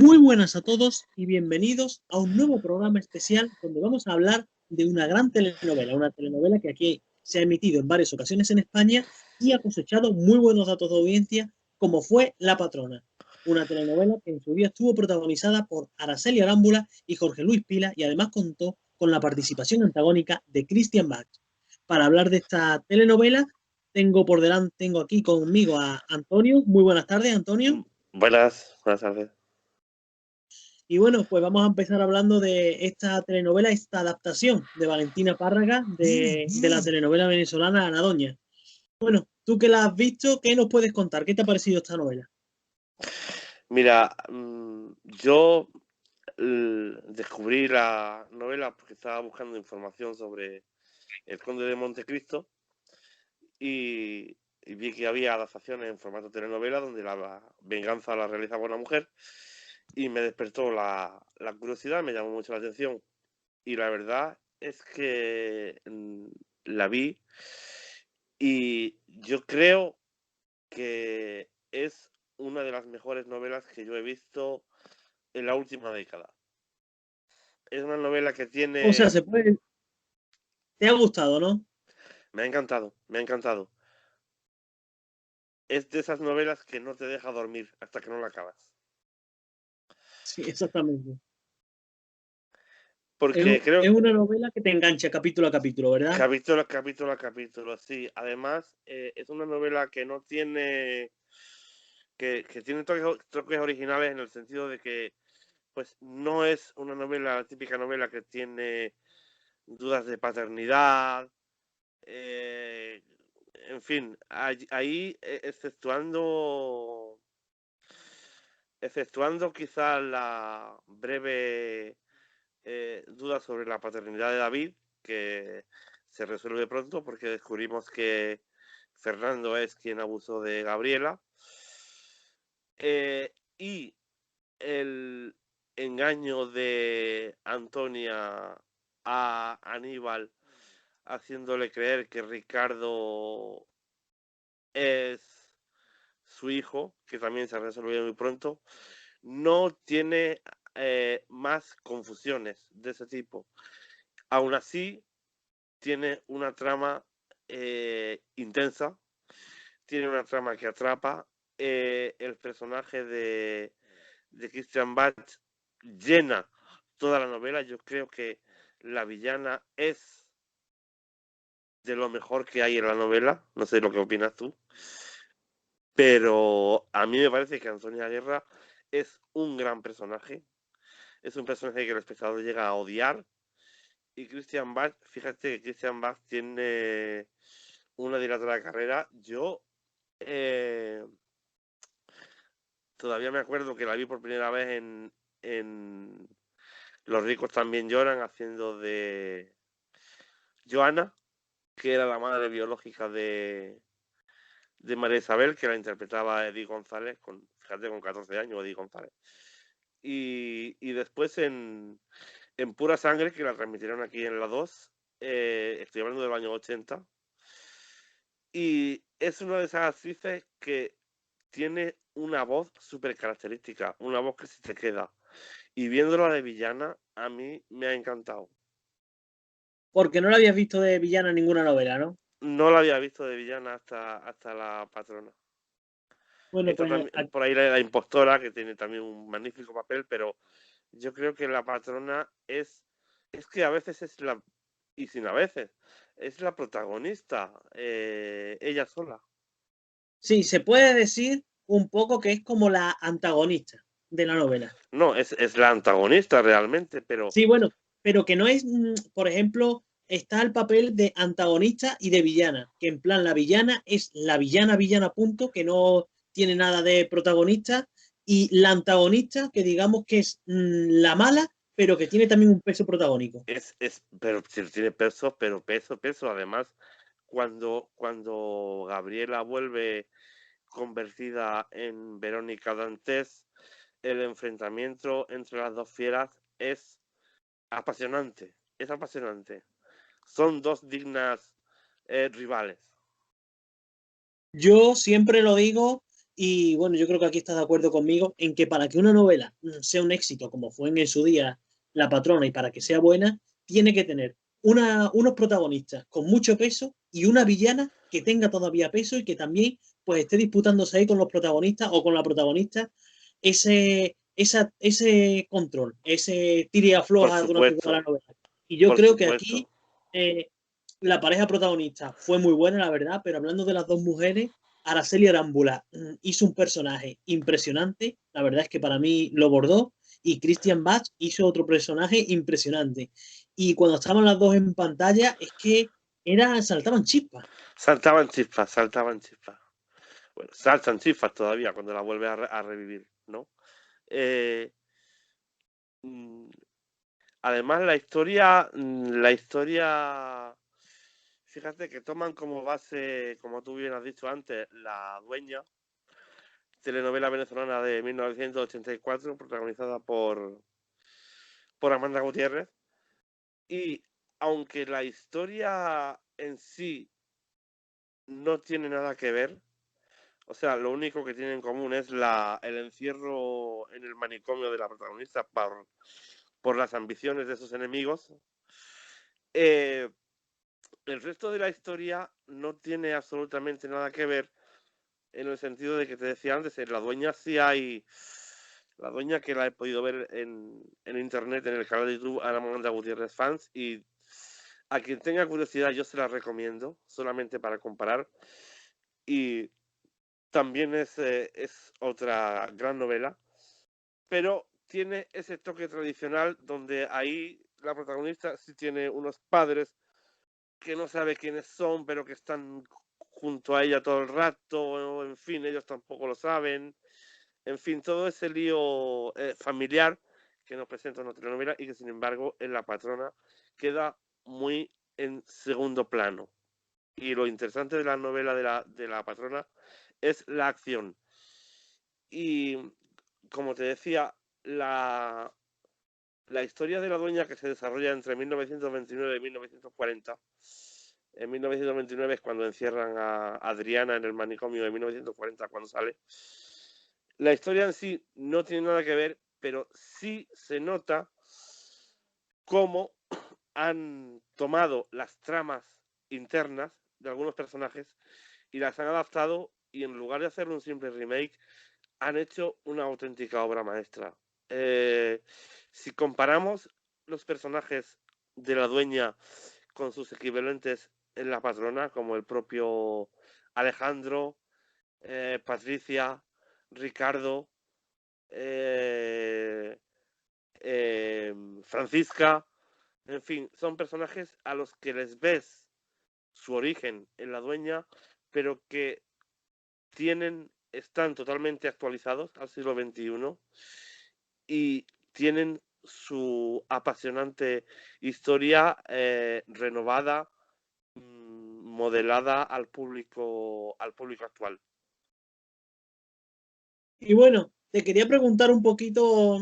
Muy buenas a todos y bienvenidos a un nuevo programa especial donde vamos a hablar de una gran telenovela, una telenovela que aquí se ha emitido en varias ocasiones en España y ha cosechado muy buenos datos de audiencia, como fue La Patrona, una telenovela que en su día estuvo protagonizada por Araceli Arámbula y Jorge Luis Pila y además contó con la participación antagónica de Christian Bach. Para hablar de esta telenovela tengo aquí conmigo a Antonio. Muy buenas tardes, Antonio. Buenas tardes. Y bueno, pues vamos a empezar hablando de esta telenovela, esta adaptación de Valentina Párraga de la telenovela venezolana Ana Doña. Bueno, tú que la has visto, ¿qué nos puedes contar? ¿Qué te ha parecido esta novela? Mira, yo descubrí la novela porque estaba buscando información sobre el Conde de Montecristo y vi que había adaptaciones en formato telenovela donde la venganza la realizaba una mujer y me despertó la curiosidad, me llamó mucho la atención y la verdad es que la vi y yo creo que es una de las mejores novelas que yo he visto en la última década. Es una novela que O sea, tiene... ¿te ha gustado, no? Me ha encantado, me ha encantado. Es de esas novelas que no te deja dormir hasta que no la acabas. Sí, exactamente. Porque creo Es una novela que te engancha capítulo a capítulo, ¿verdad? capítulo a capítulo, sí. Además, es una novela que no tiene... que tiene toques originales en el sentido de que pues no es una novela, la típica novela que tiene dudas de paternidad, eh, en fin, ahí exceptuando quizá la breve duda sobre la paternidad de David, que se resuelve pronto porque descubrimos que Fernando es quien abusó de Gabriela, y el engaño de Antonia a Aníbal haciéndole creer que Ricardo es su hijo, que también se resolvió muy pronto, no tiene más confusiones de ese tipo. Aún así, tiene una trama intensa, tiene una trama que atrapa. El personaje de Christian Bach llena toda la novela. Yo creo que la villana es de lo mejor que hay en la novela. No sé lo que opinas tú. Pero a mí me parece que Antonia Guerra es un gran personaje. Es un personaje que el espectador llega a odiar. Y Christian Bach, fíjate que Christian Bach tiene una dilatada carrera. Yo todavía me acuerdo que la vi por primera vez en Los ricos también lloran, haciendo de Joana, que era la madre biológica de María Isabel, que la interpretaba Edith González, fíjate, con 14 años, Edith González. Y después en Pura Sangre, que la transmitieron aquí en la 2, estoy hablando del año 80, y es una de esas actrices que tiene una voz súper característica, una voz que se te queda. Y viéndola de villana, a mí me ha encantado. Porque no la habías visto de villana en ninguna novela, ¿no? No la había visto de villana hasta La Patrona. Bueno, Está pues también por ahí la impostora, que tiene también un magnífico papel, pero yo creo que La Patrona es que a veces es la, y sin a veces, es la protagonista, ella sola. sí, se puede decir un poco que es como la antagonista de la novela. No, es la antagonista realmente, pero Sí, bueno, pero que no es, por ejemplo, está el papel de antagonista y de villana, que en plan la villana es la villana, villana punto, que no tiene nada de protagonista, y la antagonista, que digamos que es la mala, pero que tiene también un peso protagónico. pero tiene peso, pero peso. Además, cuando Gabriela vuelve convertida en Verónica Dantes, el enfrentamiento entre las dos fieras es apasionante, es apasionante. Son dos dignas rivales. Yo siempre lo digo Y bueno, yo creo que aquí estás de acuerdo conmigo en que para que una novela sea un éxito, como fue en su día La Patrona, y para que sea buena, tiene que tener unos protagonistas con mucho peso y una villana que tenga todavía peso y que también pues esté disputándose ahí con los protagonistas o con la protagonista ese control, ese tire y Por afloja durante toda la supuesto, novela. Y yo por creo que aquí supuesto. eh, la pareja protagonista fue muy buena, la verdad, pero hablando de las dos mujeres, Araceli Arámbula hizo un personaje impresionante, la verdad es que para mí lo bordó, y Christian Bach hizo otro personaje impresionante. Y cuando estaban las dos en pantalla, es que saltaban chispas. Saltaban chispas, saltaban chispas. Bueno, saltan chispas todavía cuando la vuelve a revivir, ¿no? Mm, Además, la historia, fíjate que toman como base, como tú bien has dicho antes, La Dueña, telenovela venezolana de 1984, protagonizada por Amanda Gutiérrez. Y aunque la historia en sí no tiene nada que ver, o sea, lo único que tiene en común es el encierro en el manicomio de la protagonista por las ambiciones de sus enemigos. El resto de la historia no tiene absolutamente nada que ver en el sentido de que te decía antes, en La Dueña sí hay. La Dueña que la he podido ver en internet, en el canal de YouTube Amanda Gutiérrez Fans, y a quien tenga curiosidad yo se la recomiendo, solamente para comparar. Y también es otra gran novela, pero tiene ese toque tradicional donde ahí la protagonista sí tiene unos padres que no sabe quiénes son, pero que están junto a ella todo el rato, en fin, ellos tampoco lo saben, en fin, todo ese lío familiar que nos presenta una telenovela y que sin embargo en La Patrona queda muy en segundo plano. Y lo interesante de la novela de la Patrona es la acción. Y como te decía, la historia de la dueña que se desarrolla entre 1929 y 1940. En 1929 es cuando encierran a Adriana en el manicomio, de 1940 cuando sale. La historia en sí no tiene nada que ver, pero sí se nota cómo han tomado las tramas internas de algunos personajes y las han adaptado, y en lugar de hacer un simple remake, han hecho una auténtica obra maestra. Si comparamos los personajes de la dueña con sus equivalentes en La Patrona, como el propio Alejandro, Patricia, Ricardo, eh, Francisca, en fin, son personajes a los que les ves su origen en la dueña, pero que están totalmente actualizados al siglo XXI y tienen su apasionante historia renovada, modelada al público actual. Y bueno, te quería preguntar un poquito,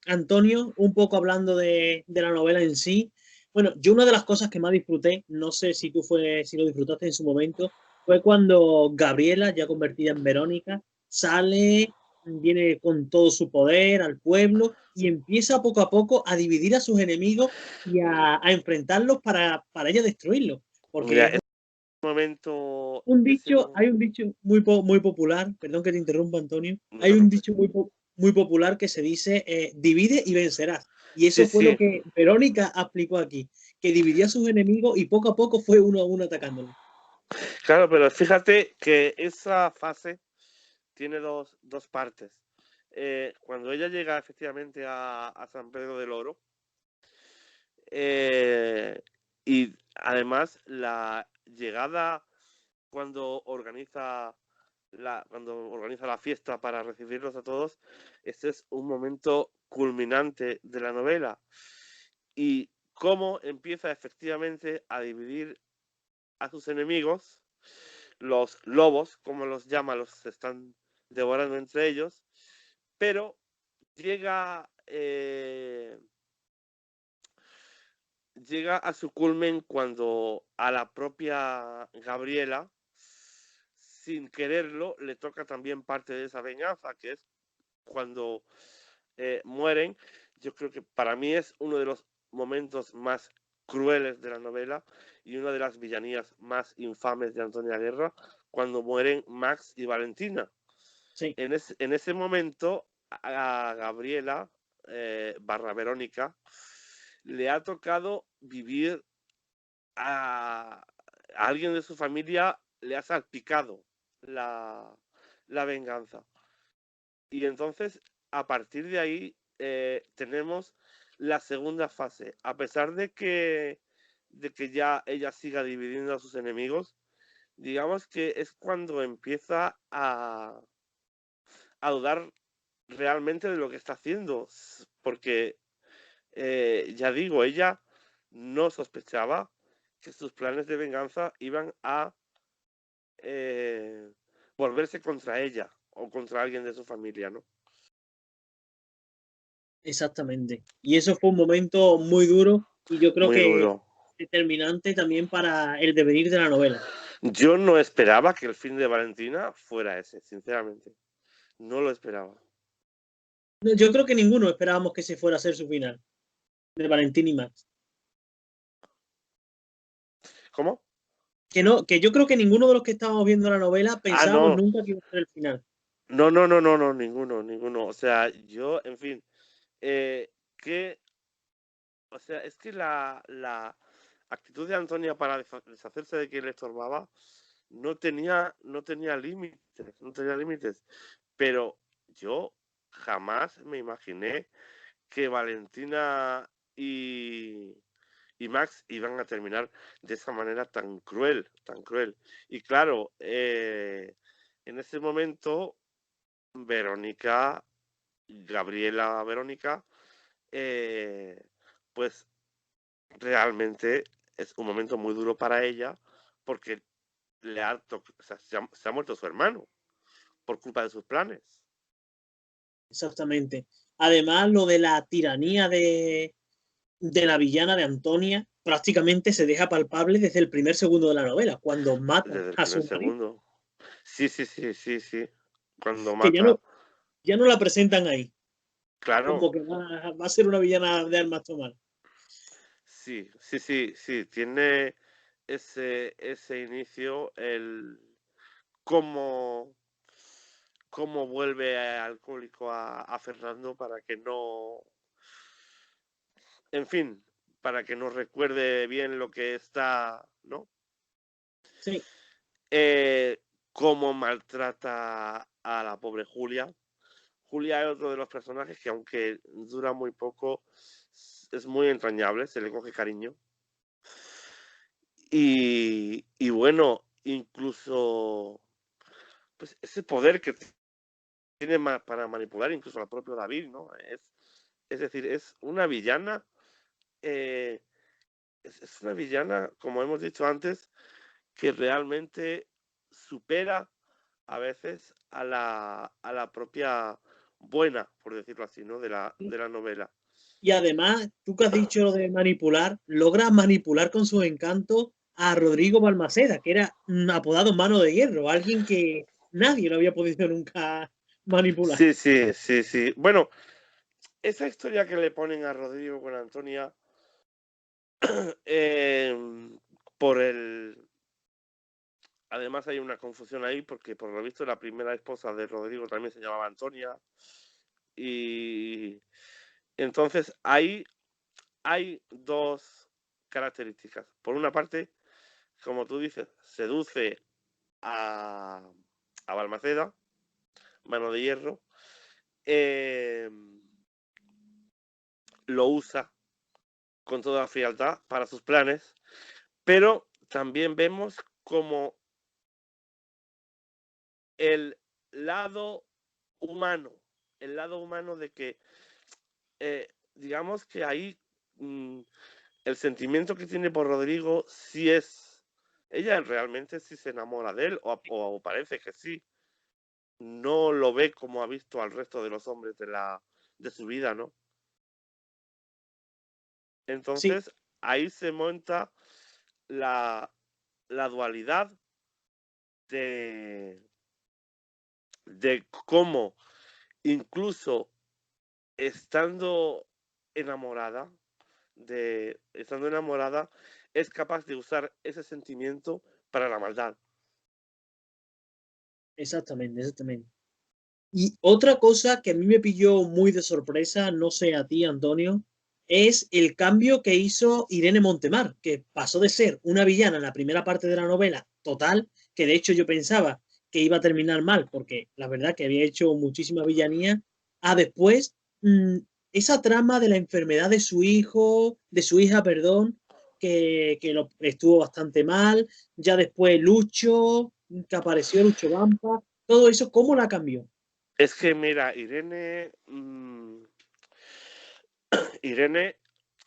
Antonio, un poco hablando de la novela en sí. Bueno, yo una de las cosas que más disfruté, no sé si lo disfrutaste en su momento, fue cuando Gabriela, ya convertida en Verónica, sale, viene con todo su poder al pueblo y empieza poco a poco a dividir a sus enemigos y a enfrentarlos para ella destruirlos. Mira, Porque momento, hay un dicho muy popular, perdón que te interrumpa, Antonio, no hay te un preocupes. dicho muy popular que se dice, divide y vencerás. Y Sí, eso fue lo sí, que Verónica aplicó aquí, que dividía a sus enemigos y poco a poco fue uno a uno atacándolo. claro, pero fíjate que esa fase tiene dos partes. Cuando ella llega efectivamente a San Pedro del Oro, y además la llegada cuando organiza la fiesta para recibirlos a todos, este es un momento culminante de la novela. Y cómo empieza efectivamente a dividir a sus enemigos, los lobos, como los llama, los están devorando entre ellos, pero llega, a su culmen cuando a la propia Gabriela sin quererlo, le toca también parte de esa venganza, que es cuando mueren. Yo creo que para mí es uno de los momentos más crueles de la novela y una de las villanías más infames de Antonia Guerra, cuando mueren Max y Valentina. Sí, En ese momento, a Gabriela, barra Verónica, le ha tocado vivir a alguien de su familia, le ha salpicado la, la venganza. Y entonces, a partir de ahí, tenemos la segunda fase. A pesar de que ya ella siga dividiendo a sus enemigos, digamos que es cuando empieza a dudar realmente de lo que está haciendo. Porque, ya digo, ella no sospechaba que sus planes de venganza iban a volverse contra ella o contra alguien de su familia, ¿no? exactamente. Y eso fue un momento muy duro y yo creo Muy que duro. determinante también para el devenir de la novela. Yo no esperaba que el fin de Valentina fuera ese, sinceramente. No lo esperaba. Yo creo que ninguno esperábamos que ese fuera a ser su final, de Valentín y Max. ¿Cómo? Que no, que yo creo que ninguno de los que estábamos viendo la novela Ah, pensábamos no. nunca que iba a ser el final. No, no, no, no, no, ninguno, ninguno. O sea, yo, en fin, que, o sea, es que la actitud de Antonia para deshacerse de quien le estorbaba no tenía límites, no tenía límites. Pero yo jamás me imaginé que Valentina y Max iban a terminar de esa manera tan cruel, tan cruel. Y claro, en ese momento, Verónica, Gabriela Verónica, eh, pues realmente es un momento muy duro para ella porque o sea, se ha muerto su hermano por culpa de sus planes. Exactamente. Además, lo de la tiranía de la villana de Antonia prácticamente se deja palpable desde el primer segundo de la novela, cuando mata Desde el a primer su marido, segundo. Sí, sí, sí, sí, sí. Cuando que mata. ya no la presentan ahí, Claro, como que va a ser una villana de armas tomar. sí, sí, sí, sí. Tiene ese inicio, el cómo, cómo vuelve alcohólico a Fernando para que no, en fin, para que no recuerde bien lo que está, ¿no? Sí, Eh, Cómo maltrata a la pobre Julia. Julia es otro de los personajes que aunque dura muy poco, es muy entrañable, se le coge cariño. Y bueno, incluso pues ese poder que tiene para manipular incluso al propio David, ¿no? Es decir, es una villana, eh, es una villana, como hemos dicho antes, que realmente supera a veces a la propia buena, por decirlo así, ¿no? De la novela. y además, tú que has dicho lo de manipular, logra manipular con sus encantos a Rodrigo Balmaceda, que era apodado Mano de Hierro, alguien que nadie lo había podido nunca manipular. Sí, sí, sí, sí. Bueno, esa historia que le ponen a Rodrigo con Antonia, por el... Además hay una confusión ahí porque por lo visto la primera esposa de Rodrigo también se llamaba Antonia. Y entonces ahí hay dos características. Por una parte, como tú dices, seduce a, a Balmaceda, Mano de Hierro, eh, lo usa con toda frialdad para sus planes, pero también vemos como el lado humano, el lado humano de que, digamos que ahí el sentimiento que tiene por Rodrigo sí es, ella realmente sí se enamora de él, o parece que sí, no lo ve como ha visto al resto de los hombres de su vida, ¿no? Sí, Entonces, ahí se monta la, la dualidad de cómo incluso estando enamorada, es capaz de usar ese sentimiento para la maldad. Exactamente, exactamente. Y otra cosa que a mí me pilló muy de sorpresa, no sé a ti, Antonio, es el cambio que hizo Irene Montemar, que pasó de ser una villana en la primera parte de la novela, total, que de hecho yo pensaba que iba a terminar mal, porque la verdad que había hecho muchísima villanía, a después esa trama de la enfermedad de su hijo, de su hija, perdón, que lo estuvo bastante mal, ya después Lucho, que apareció Lucho Vampa, todo eso, ¿cómo la cambió? Es que, mira, Irene,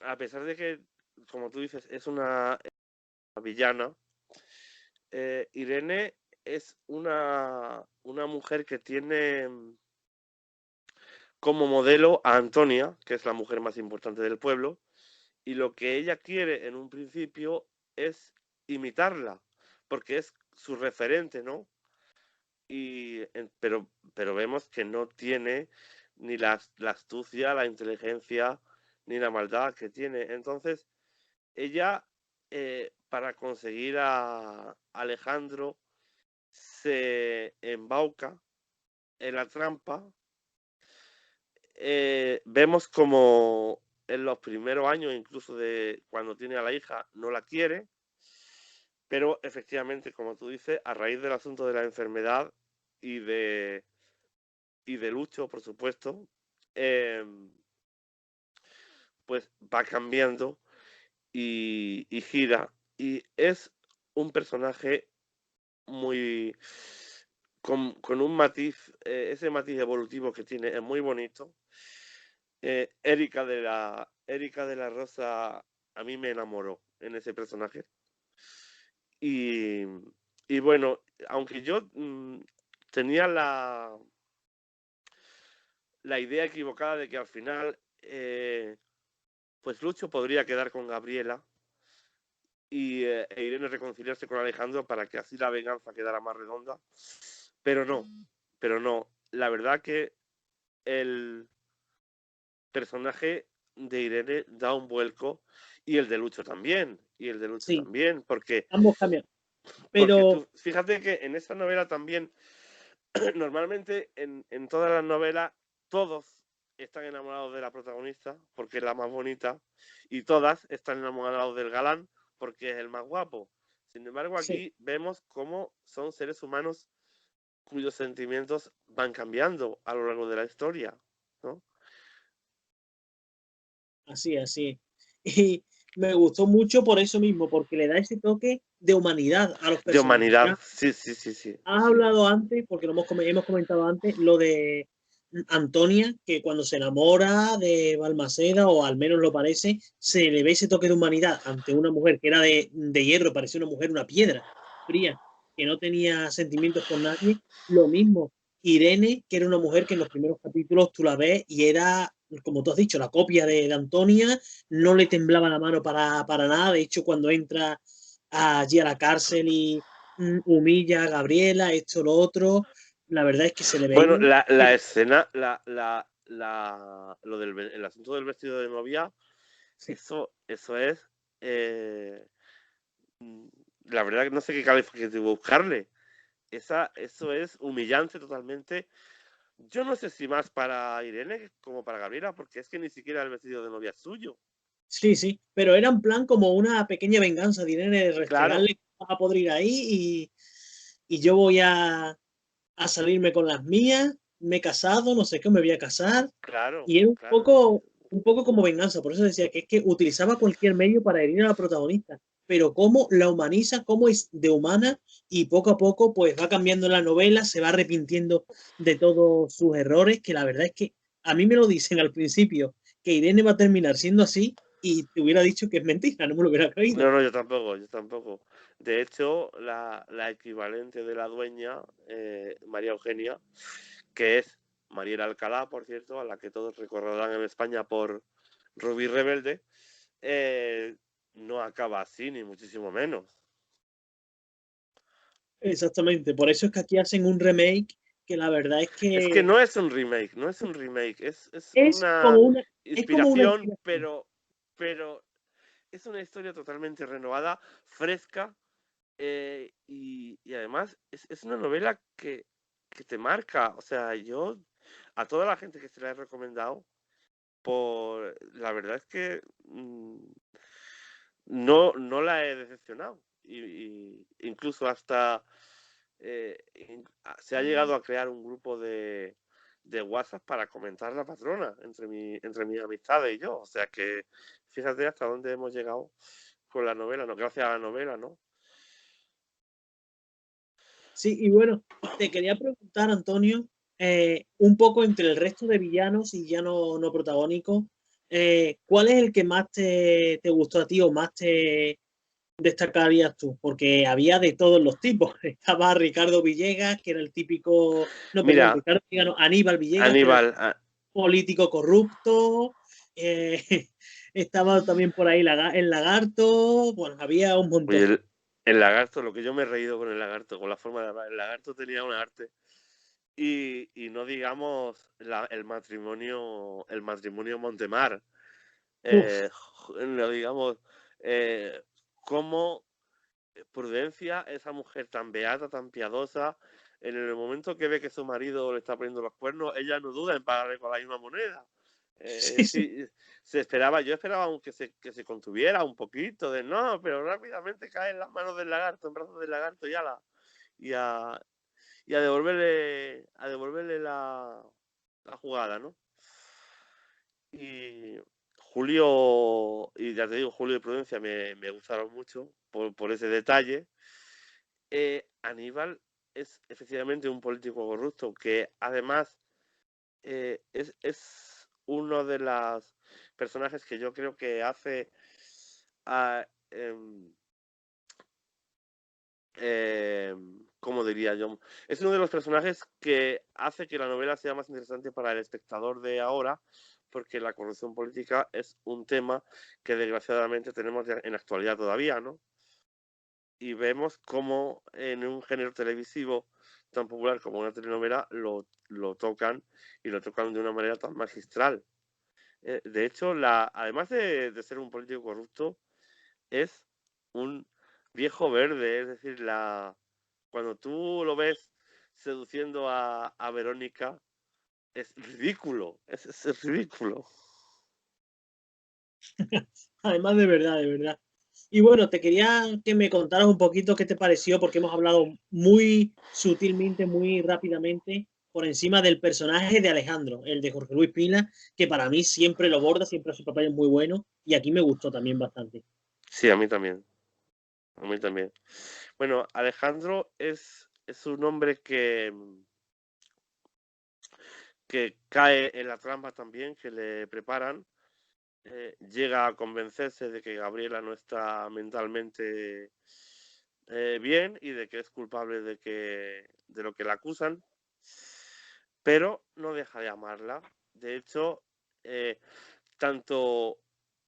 a pesar de que, como tú dices, es una villana, Irene es una mujer que tiene como modelo a Antonia, que es la mujer más importante del pueblo, y lo que ella quiere en un principio es imitarla, porque es su referente, ¿no? Pero vemos que no tiene ni la astucia, la inteligencia, ni la maldad que tiene. Entonces, ella, para conseguir a Alejandro, se embauca en la trampa. Vemos como en los primeros años, incluso de cuando tiene a la hija, no la quiere, pero efectivamente, como tú dices, a raíz del asunto de la enfermedad y de Lucho, por supuesto, pues va cambiando y gira. Y es un personaje muy con un matiz, ese matiz evolutivo que tiene es muy bonito. Erika de la Rosa a mí me enamoró en ese personaje. Y, y bueno, aunque yo tenía la idea equivocada de que al final pues Lucho podría quedar con Gabriela e Irene reconciliarse con Alejandro para que así la venganza quedara más redonda. Pero no, pero no. La verdad que el personaje de Irene da un vuelco y el de Lucho también, Sí, porque, ambos cambian. porque Pero tú fíjate que en esta novela también, normalmente en todas las novelas, todos están enamorados de la protagonista porque es la más bonita y todas están enamorados del galán porque es el más guapo. Sin embargo, sí, aquí vemos cómo son seres humanos cuyos sentimientos van cambiando a lo largo de la historia, ¿no? así, así. Y me gustó mucho por eso mismo, porque le da ese toque de humanidad a los De personajes. humanidad, Ya sí, sí, sí, sí, has sí. hablado antes, porque lo hemos comentado antes, lo de Antonia, que cuando se enamora de Balmaceda, o al menos lo parece, se le ve ese toque de humanidad ante una mujer que era de hierro, parecía una mujer, una piedra fría, que no tenía sentimientos por nadie. Lo mismo, Irene, que era una mujer que en los primeros capítulos tú la ves y era, como tú has dicho, la copia de Antonia, no le temblaba la mano para nada. De hecho, cuando entra allí a la cárcel y humilla a Gabriela, esto, lo otro. La verdad es que se le Bueno, veía. la escena, el asunto del vestido de novia, Sí, eso es, eh, mm, la verdad que no sé qué calificativo buscarle. Eso es humillante totalmente. Yo no sé si más para Irene como para Gabriela, porque es que ni siquiera el vestido de novia es suyo. sí, sí, pero era en plan como una pequeña venganza de Irene de Claro, restregarle que vas a poder ir ahí y yo voy a salirme con las mías, me he casado, no sé qué, me voy a casar, claro, y era claro. un poco como venganza, por eso decía que es que utilizaba cualquier medio para herir a la protagonista, pero cómo la humaniza, cómo es de humana, y poco a poco pues va cambiando la novela, se va arrepintiendo de todos sus errores, que la verdad es que a mí me lo dicen al principio, que Irene va a terminar siendo así, y te hubiera dicho que es mentira, no me lo hubiera creído. No, no, yo tampoco, yo tampoco. De hecho, la equivalente de la dueña, María Eugenia, que es Mariela Alcalá, por cierto, a la que todos recordarán en España por Rubí Rebelde, eh, no acaba así, ni muchísimo menos. Exactamente, por eso es que aquí hacen un remake que la verdad es Es que que no es un remake, no es un remake, es es una como una, es como una inspiración, inspiración. pero es una historia totalmente renovada, fresca, y además es una novela que te marca. O sea, yo a toda la gente que se la he recomendado, la verdad es que no la he decepcionado. Incluso hasta se ha llegado a crear un grupo de WhatsApp para comentar la patrona entre mis amistades y yo. O sea que fíjate hasta dónde hemos llegado con la novela, ¿no? Gracias a la novela, ¿no? Sí, y bueno, te quería preguntar, Antonio, un poco entre el resto de villanos y ya no protagónicos, ¿cuál es el que más te gustó a ti o más te destacarías tú? Porque había de todos los tipos. Estaba Ricardo Villegas, que era el típico, no, perdón, Mira, Ricardo Villegas, no, Aníbal Villegas, que era el Aníbal, político corrupto. eh, estaba también por ahí el lagarto, bueno, había un oye, montón. el lagarto, lo que yo me he reído con el lagarto, con la forma de hablar. El lagarto tenía un arte. Y no digamos el matrimonio Montemar. Uf, No digamos eh, cómo Prudencia, esa mujer tan beata, tan piadosa, en el momento que ve que su marido le está poniendo los cuernos, ella no duda en pagarle con la misma moneda. sí, sí. Sí, yo esperaba aunque que se contuviera un poquito de no, pero rápidamente cae en las manos del lagarto, en brazos del lagarto y a, y a devolverle la jugada, ¿no? Y Julio, y ya te digo, Julio y Prudencia me gustaron mucho por ese detalle. Aníbal es efectivamente un político corrupto que además es uno de los personajes que yo creo que hace a, ¿cómo diría yo? Es uno de los personajes que hace que la novela sea más interesante para el espectador de ahora, porque la corrupción política es un tema que desgraciadamente tenemos en la actualidad todavía, ¿no? Y vemos cómo en un género televisivo tan popular como una telenovela lo tocan y lo tocan de una manera tan magistral. De hecho, además de ser un político corrupto, es un viejo verde, es decir, cuando tú lo ves seduciendo a Verónica, es ridículo, es ridículo. Además, de verdad, de verdad. Y bueno, te quería que me contaras un poquito qué te pareció, porque hemos hablado muy sutilmente, muy rápidamente, por encima del personaje de Alejandro, el de Jorge Luis Pina, que para mí siempre lo borda, siempre su papel es muy bueno, y aquí me gustó también bastante. Sí, a mí también, a mí también. Bueno, Alejandro es un hombre que cae en la trampa también, que le preparan, llega a convencerse de que Gabriela no está mentalmente bien y de que es culpable de lo que la acusan, pero no deja de amarla. De hecho, eh, tanto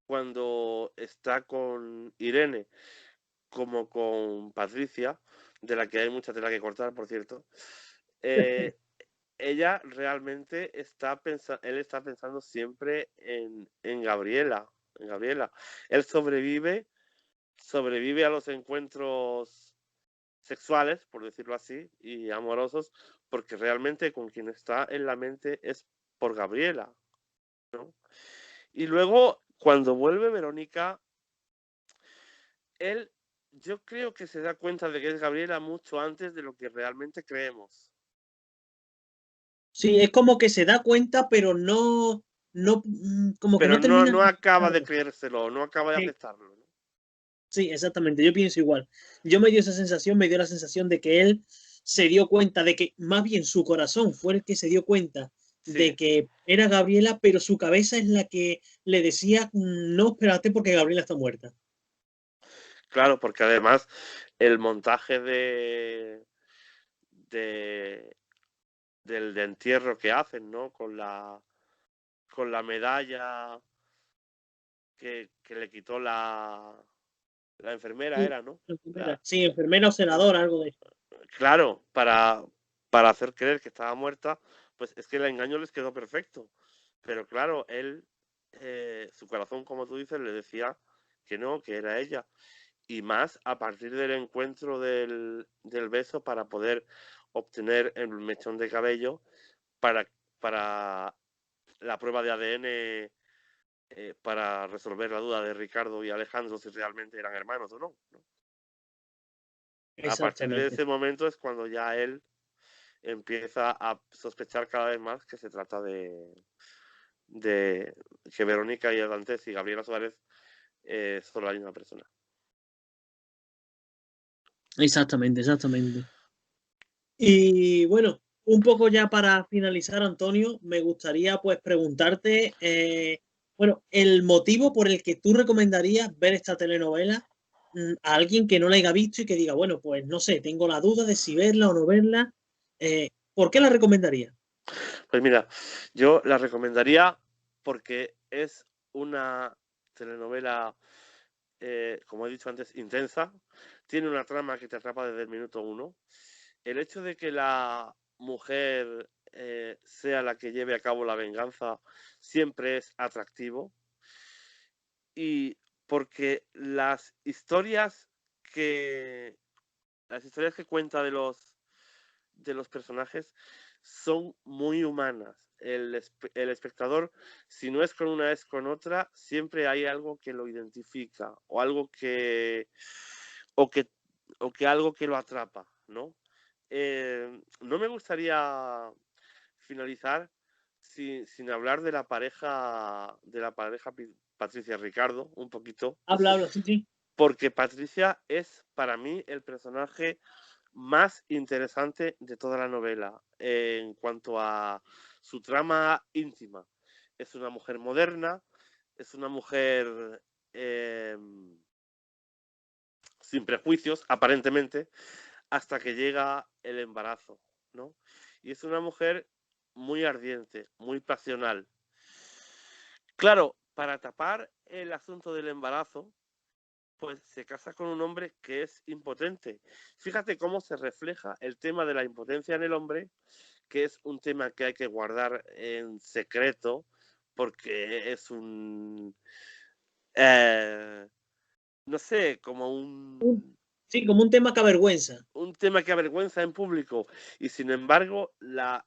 cuando está con Irene como con Patricia, de la que hay mucha tela que cortar, por cierto, eh, ella realmente él está pensando siempre en Gabriela, en Gabriela. Él sobrevive a los encuentros sexuales, por decirlo así, y amorosos, porque realmente con quien está en la mente es por Gabriela, ¿no? Y luego, cuando vuelve Verónica, él, yo creo que se da cuenta de que es Gabriela mucho antes de lo que realmente creemos. Sí, es como que se da cuenta, pero como que Pero no no, termina no de acaba de aceptarlo. creérselo, no acaba de Sí, aceptarlo, ¿no? sí, exactamente, yo pienso igual. Yo me dio esa sensación, me dio la sensación de que él se dio cuenta de que más bien su corazón fue el que se dio cuenta de Sí, que era Gabriela, pero su cabeza es la que le decía, no, espérate porque Gabriela está muerta. claro, porque además el montaje de del entierro que hacen, ¿no? Con la medalla que le quitó la enfermera, Sí, era, ¿no? enfermera, La, sí, enfermera o la- senadora, algo de eso. claro, para hacer creer que estaba muerta, pues es que el engaño les quedó perfecto. Pero claro, él, su corazón, como tú dices, le decía que no, que era ella. Y más a partir del encuentro del beso para poder obtener el mechón de cabello para la prueba de ADN, para resolver la duda de Ricardo y Alejandro si realmente eran hermanos o no, ¿no? A partir de Exactamente. ese momento es cuando ya él empieza a sospechar cada vez más que se trata de que Verónica y Dantes y Gabriela Suárez son la misma persona. Exactamente, exactamente. Y bueno, un poco ya para finalizar, Antonio, me gustaría pues preguntarte, bueno, el motivo por el que tú recomendarías ver esta telenovela a alguien que no la haya visto y que diga, bueno, pues no sé, tengo la duda de si verla o no verla. ¿Por qué la recomendaría? Pues mira, yo la recomendaría porque es una telenovela, como he dicho antes, intensa. Tiene una trama que te atrapa desde el minuto uno. El hecho de que la mujer sea la que lleve a cabo la venganza siempre es atractivo. Y porque que las historias que cuenta de los personajes son muy humanas. El espectador, si no es con una, es con otra, siempre hay algo que lo identifica o algo o que, o que algo que lo atrapa, ¿no? No me gustaría finalizar sin hablar de la pareja Patricia Ricardo, un poquito, Habla, habla, sí, sí. porque Patricia es para mí el personaje más interesante de toda la novela en cuanto a su trama íntima. Es una mujer moderna, es una mujer eh, sin prejuicios, aparentemente, hasta que llega el embarazo, ¿no? Y es una mujer muy ardiente, muy pasional. Claro, para tapar el asunto del embarazo, pues se casa con un hombre que es impotente. Fíjate cómo se refleja el tema de la impotencia en el hombre, que es un tema que hay que guardar en secreto, porque es eh, no sé, como Sí, como un tema que avergüenza. un tema que avergüenza en público. Y sin embargo, la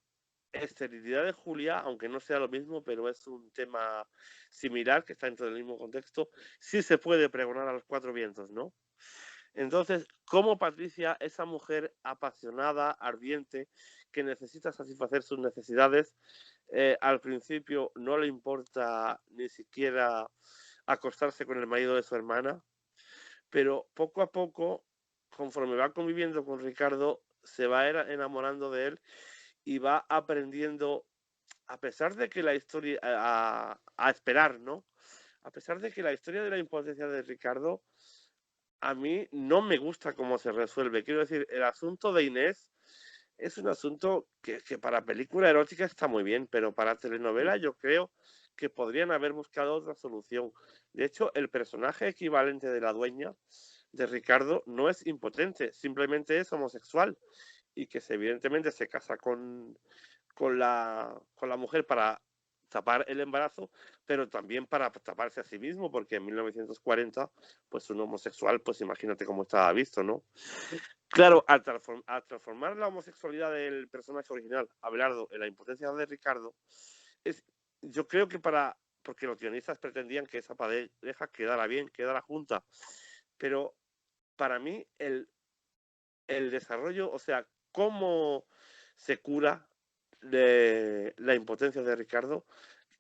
esterilidad de Julia, aunque no sea lo mismo, pero es un tema similar, que está dentro del mismo contexto, sí se puede pregonar a los cuatro vientos, ¿no? Entonces, como Patricia, esa mujer apasionada, ardiente, que necesita satisfacer sus necesidades, al principio no le importa ni siquiera acostarse con el marido de su hermana, pero poco a poco, conforme va conviviendo con Ricardo, se va enamorando de él y va aprendiendo, a pesar de que la historia, a esperar, ¿no? A pesar de que la historia de la impotencia de Ricardo a mí no me gusta cómo se resuelve. Quiero decir, el asunto de Inés es un asunto que para película erótica está muy bien, pero para telenovela yo creo que podrían haber buscado otra solución. De hecho, el personaje equivalente de la dueña de Ricardo no es impotente, simplemente es homosexual y que evidentemente se casa con la mujer para tapar el embarazo, pero también para taparse a sí mismo, porque en 1940, pues un homosexual, pues imagínate cómo estaba visto, ¿no? Claro, al transformar la homosexualidad del personaje original, Abelardo, en la impotencia de Ricardo, es, yo creo que porque los guionistas pretendían que esa pareja quedara bien, quedara junta, pero para mí el desarrollo, o sea, cómo se cura de la impotencia de Ricardo,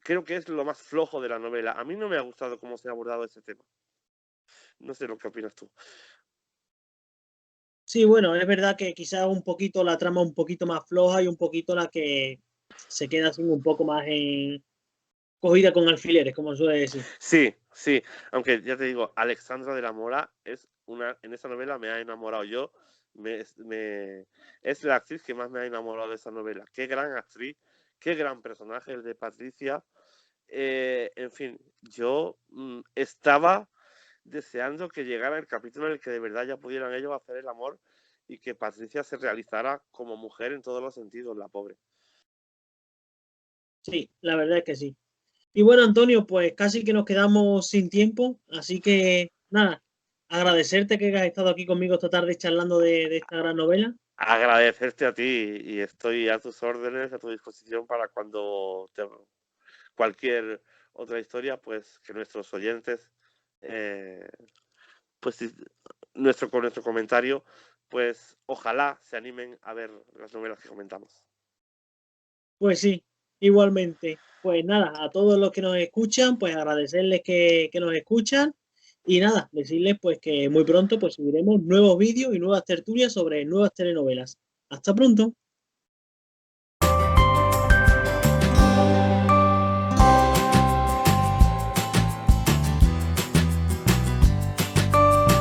creo que es lo más flojo de la novela. A mí no me ha gustado cómo se ha abordado ese tema. No sé lo que opinas tú. Sí, bueno, es verdad que quizás un poquito la trama un poquito más floja y un poquito la que se queda así un poco más cogida con alfileres, como suele decir. Sí, sí, aunque ya te digo, Alexandra de la Mora en esa novela me ha enamorado yo, es la actriz que más me ha enamorado de esa novela. Qué gran actriz, qué gran personaje el de Patricia. En fin, yo estaba deseando que llegara el capítulo en el que de verdad ya pudieran ellos hacer el amor y que Patricia se realizara como mujer en todos los sentidos, la pobre. Sí, la verdad es que sí. Y bueno, Antonio, pues casi que nos quedamos sin tiempo, así que nada, agradecerte que hayas estado aquí conmigo esta tarde charlando de esta gran novela. Agradecerte a ti y estoy a tus órdenes, a tu disposición para cualquier otra historia, pues que nuestros oyentes, pues con nuestro comentario, pues ojalá se animen a ver las novelas que comentamos. Pues sí, igualmente. Pues nada, a todos los que nos escuchan, pues agradecerles que nos escuchan y nada, decirles pues que muy pronto pues subiremos nuevos vídeos y nuevas tertulias sobre nuevas telenovelas. Hasta pronto.